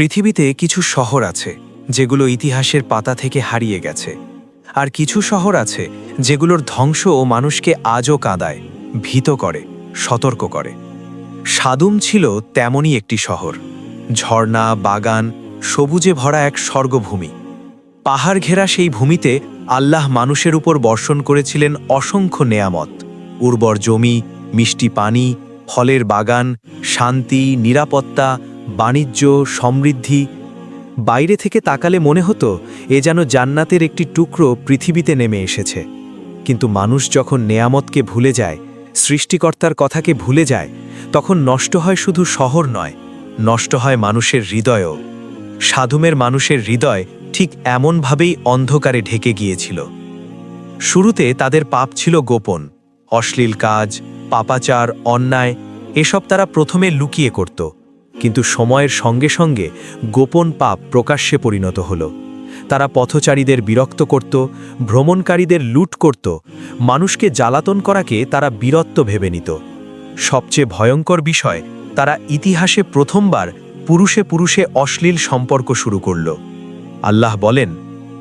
পৃথিবীতে কিছু শহর আছে যেগুলো ইতিহাসের পাতা থেকে হারিয়ে গেছে, আর কিছু শহর আছে যেগুলোর ধ্বংস ও মানুষকে আজও কাঁদায়, ভীত করে, সতর্ক করে। সাদুম ছিল তেমনই একটি শহর। ঝর্ণা, বাগান, সবুজে ভরা এক স্বর্গভূমি। পাহাড় ঘেরা সেই ভূমিতে আল্লাহ মানুষের উপর বর্ষণ করেছিলেন অসংখ্য নেয়ামত, উর্বর জমি, মিষ্টি পানি, ফলের বাগান, শান্তি, নিরাপত্তা, বাণিজ্য, সমৃদ্ধি। বাইরে থেকে তাকালে মনে হতো এ যেন জান্নাতের একটি টুকরো পৃথিবীতে নেমে এসেছে। কিন্তু মানুষ যখন নেয়ামতকে ভুলে যায়, সৃষ্টিকর্তার কথাকে ভুলে যায়, তখন নষ্ট হয় শুধু শহর নয়, নষ্ট হয় মানুষের হৃদয়ও। সাদুমের মানুষের হৃদয় ঠিক এমনভাবেই অন্ধকারে ঢেকে গিয়েছিল। শুরুতে তাদের পাপ ছিল গোপন, অশ্লীল কাজ, পাপাচার, অন্যায়, এসব তারা প্রথমে লুকিয়ে করত। কিন্তু সময়ের সঙ্গে সঙ্গে গোপন পাপ প্রকাশ্যে পরিণত হল। তারা পথচারীদের বিরক্ত করত, ভ্রমণকারীদের লুট করত, মানুষকে জ্বালাতন করাকে তারা বীরত্ব ভেবে নিত। সবচেয়ে ভয়ঙ্কর বিষয়, তারা ইতিহাসে প্রথমবার পুরুষে পুরুষে অশ্লীল সম্পর্ক শুরু করল। আল্লাহ বলেন,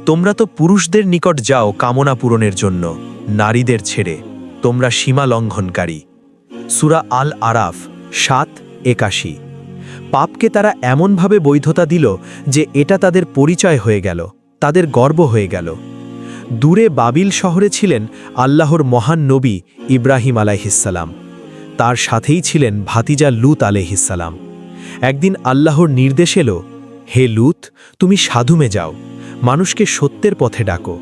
তোমরা তো পুরুষদের নিকট যাও কামনা পূরণের জন্য, নারীদের ছেড়ে, তোমরা সীমা লঙ্ঘনকারী। সূরা আল আরাফ ৭:৮১। পাপকে তারা এমনভাবে বৈধতা দিল যে এটা তাদের পরিচয় হয়ে গেল, তাদের গর্ব হয়ে গেল। দূরে বাবিল শহরে ছিলেন আল্লাহর মহান নবী ইব্রাহিম আলাইহিসসালাম। তার সাথেই ছিলেন ভাতিজা লূত আলাইহিসসালাম। একদিন আল্লাহর নির্দেশ এলো, হে লূত, তুমি সাদুমে যাও, মানুষকে সত্যের পথে ডাকো।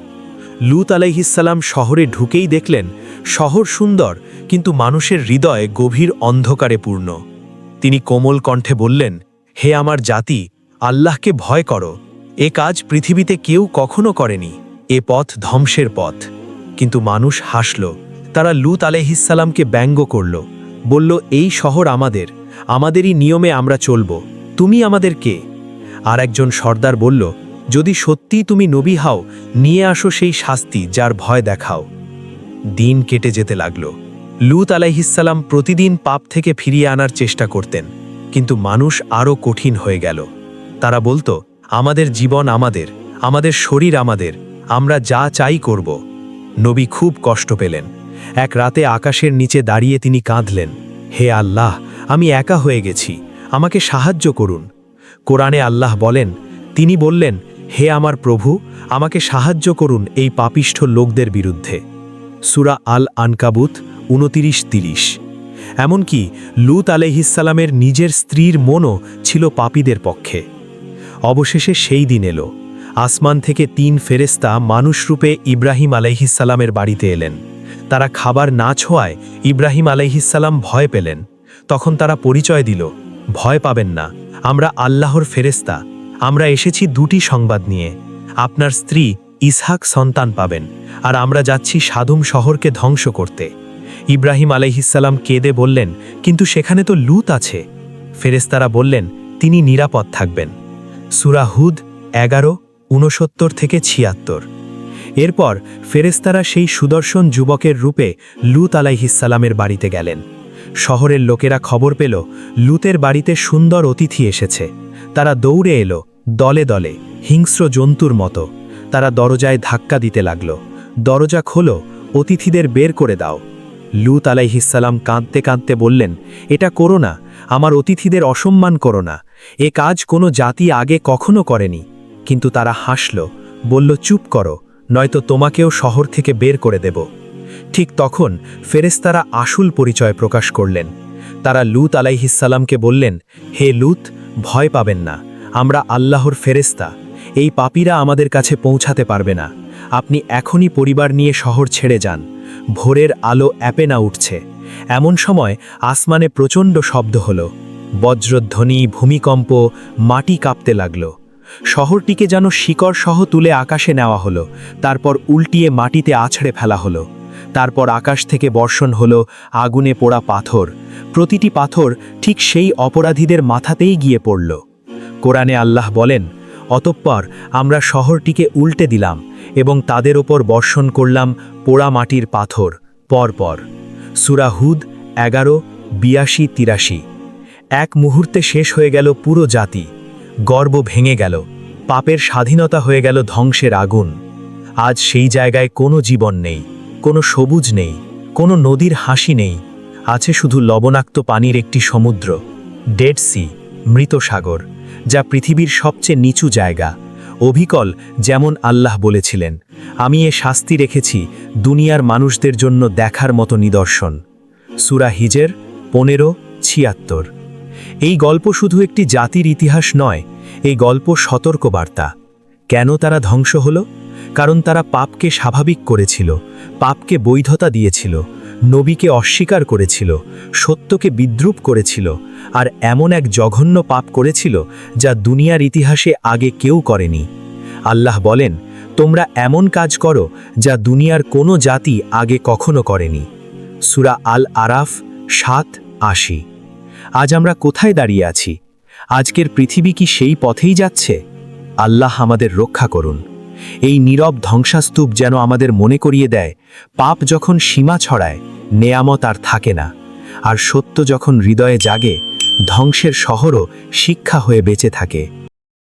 লূত আলাইহিসসালাম শহরে ঢুকেই দেখলেন শহর সুন্দর, কিন্তু মানুষের হৃদয় গভীর অন্ধকারে পূর্ণ। তিনি কোমল কণ্ঠে বললেন, হে আমার জাতি, আল্লাহকে ভয় করো। এ কাজ পৃথিবীতে কেউ কখনো করেনি, এ পথ ধ্বংসের পথ। কিন্তু মানুষ হাসল, তারা লূত আলাইহিসসালামকে ব্যঙ্গ করল, বলল, এই শহর আমাদের, আমাদেরই নিয়মে আমরা চলব, তুমি আমাদের কে? আর একজন সর্দার বলল, যদি সত্যিই তুমি নবী হও, নিয়ে আসো সেই শাস্তি যার ভয় দেখাও। দিন কেটে যেতে লাগল। লূত আলাইহিসসালাম প্রতিদিন পাপ থেকে ফিরিয়ে আনার চেষ্টা করতেন, কিন্তু মানুষ আরও কঠিন হয়ে গেল। তারা বলতো, আমাদের জীবন আমাদের, আমাদের শরীর আমাদের, আমরা যা চাই করব। নবী খুব কষ্ট পেলেন। এক রাতে আকাশের নিচে দাঁড়িয়ে তিনি কাঁদলেন, হে আল্লাহ, আমি একা হয়ে গেছি, আমাকে সাহায্য করুন। কোরআনে আল্লাহ বলেন, তিনি বললেন, হে আমার প্রভু, আমাকে সাহায্য করুন এই পাপিষ্ঠ লোকদের বিরুদ্ধে। সূরা আল আনকাবুত ২৯-৩০। এমনকি লূত আলাইহিসসালামের নিজের স্ত্রীর মনও ছিল পাপীদের পক্ষে। অবশেষে সেই দিন এলো, আসমান থেকে ৩ ফেরেশতা মানুষরূপে ইব্রাহিম আলাইহিসসালামের বাড়িতে এলেন। তারা খাবার না ছোঁয়ায় ইব্রাহিম আলাইহিসসালাম ভয় পেলেন। তখন তারা পরিচয় দিল, ভয় পাবেন না, আমরা আল্লাহর ফেরেশতা, আমরা এসেছি ২টি সংবাদ নিয়ে। আপনার স্ত্রী ইসহাক সন্তান পাবেন, আর আমরা যাচ্ছি সাদুম শহরকে ধ্বংস করতে। ইব্রাহিম আলাইহিসসালাম কেঁদে বললেন, কিন্তু সেখানে তো লূত আছে। ফেরেশতারা বললেন, তিনি নিরাপদ থাকবেন। সূরা হুদ ১১:৬৯-৭৬। এরপর ফেরেশতারা সেই সুদর্শন যুবকের রূপে লূত আলাইহিসসালামের বাড়িতে গেলেন। শহরের লোকেরা খবর পেল লূতের বাড়িতে সুন্দর অতিথি এসেছে। তারা দৌড়ে এলো, দলে দলে, হিংস্র জন্তুর মতো। তারা দরজায় ধাক্কা দিতে লাগল, দরজা খোলো, অতিথিদের বের করে দাও। লূত আলাইহিসসালাম কাঁদতে কাঁদতে বললেন, এটা করো না, আমার অতিথিদের অসম্মান করো না, এ কাজ কোনো জাতি আগে কখনো করেনি। কিন্তু তারা হাসল, বলল, চুপ করো, নয়তো তোমাকেও শহর থেকে বের করে দেব। ঠিক তখন ফেরেশতারা আসল পরিচয় প্রকাশ করলেন। তারা লূত আলাইহিসসালামকে বললেন, হে লূত, ভয় পাবেন না, আমরা আল্লাহর ফেরেশতা, এই পাপীরা আমাদের কাছে পৌঁছাতে পারবে না। আপনি এখনই পরিবার নিয়ে শহর ছেড়ে যান। ভোরের আলো অ্যাপেনা উঠছে। এমন সময় আসমানে প্রচণ্ড শব্দ হলো, বজ্রধ্বনি, ভূমিকম্প, মাটি কাঁপতে লাগল। শহরটিকে যেন শিকড় সহ তুলে আকাশে নেওয়া হলো, তারপর উল্টিয়ে মাটিতে আছড়ে ফেলা হলো। তারপর আকাশ থেকে বর্ষণ হলো আগুনে পোড়া পাথর। প্রতিটি পাথর ঠিক সেই অপরাধীদের মাথাতেই গিয়ে পড়ল। কোরআনে আল্লাহ বলেন, অতঃপর আমরা শহরটিকে উল্টে দিলাম এবং তাদের ওপর বর্ষণ করলাম পোড়া মাটির পাথর পরপর। সূরা হুদ ১১:৮২-৮৩। এক মুহূর্তে শেষ হয়ে গেল পুরো জাতি। গর্ব ভেঙে গেল, পাপের স্বাধীনতা হয়ে গেল ধ্বংসের আগুন। আজ সেই জায়গায় কোনো জীবন নেই, কোনো সবুজ নেই, কোনো নদীর হাসি নেই, আছে শুধু লবণাক্ত পানির একটি সমুদ্র, ডেড সি, মৃত সাগর, যা পৃথিবীর সবচেয়ে নিচু জায়গা। অবিকল যেমন আল্লাহ বলেছিলেন, আমি এ শাস্তি রেখেছি দুনিয়ার মানুষদের জন্য দেখার মতো নিদর্শন। সূরা হিজর 15:76। এই গল্প শুধু একটি জাতির ইতিহাস নয়, এই গল্প সতর্কবার্তা। কেন তারা ধ্বংস হলো? কারণ তারা পাপকে স্বাভাবিক করেছিল, পাপকে বৈধতা দিয়েছিল, নবীকে অস্বীকার করেছিল, সত্যকে বিদ্রূপ করেছিল, আর এমন এক জঘন্য পাপ করেছিল যা দুনিয়ার ইতিহাসে আগে কেউ করেনি। আল্লাহ বলেন, তোমরা এমন কাজ করো যা দুনিয়ার কোনো জাতি আগে কখনো করেনি। সূরা আল আরাফ 7:80। আজ আমরা কোথায় দাঁড়িয়ে আছি? আজকের পৃথিবী কি সেই পথেই যাচ্ছে? আল্লাহ আমাদের রক্ষা করুন। এই নীরব ধ্বংসাস্তূপ যেন আমাদের মনে করিয়ে দেয়, পাপ যখন সীমা ছড়ায়, নেয়ামত আর থাকে না, আর সত্য যখন হৃদয়ে জাগে, ধ্বংসের শহরও শিক্ষা হয়ে বেঁচে থাকে।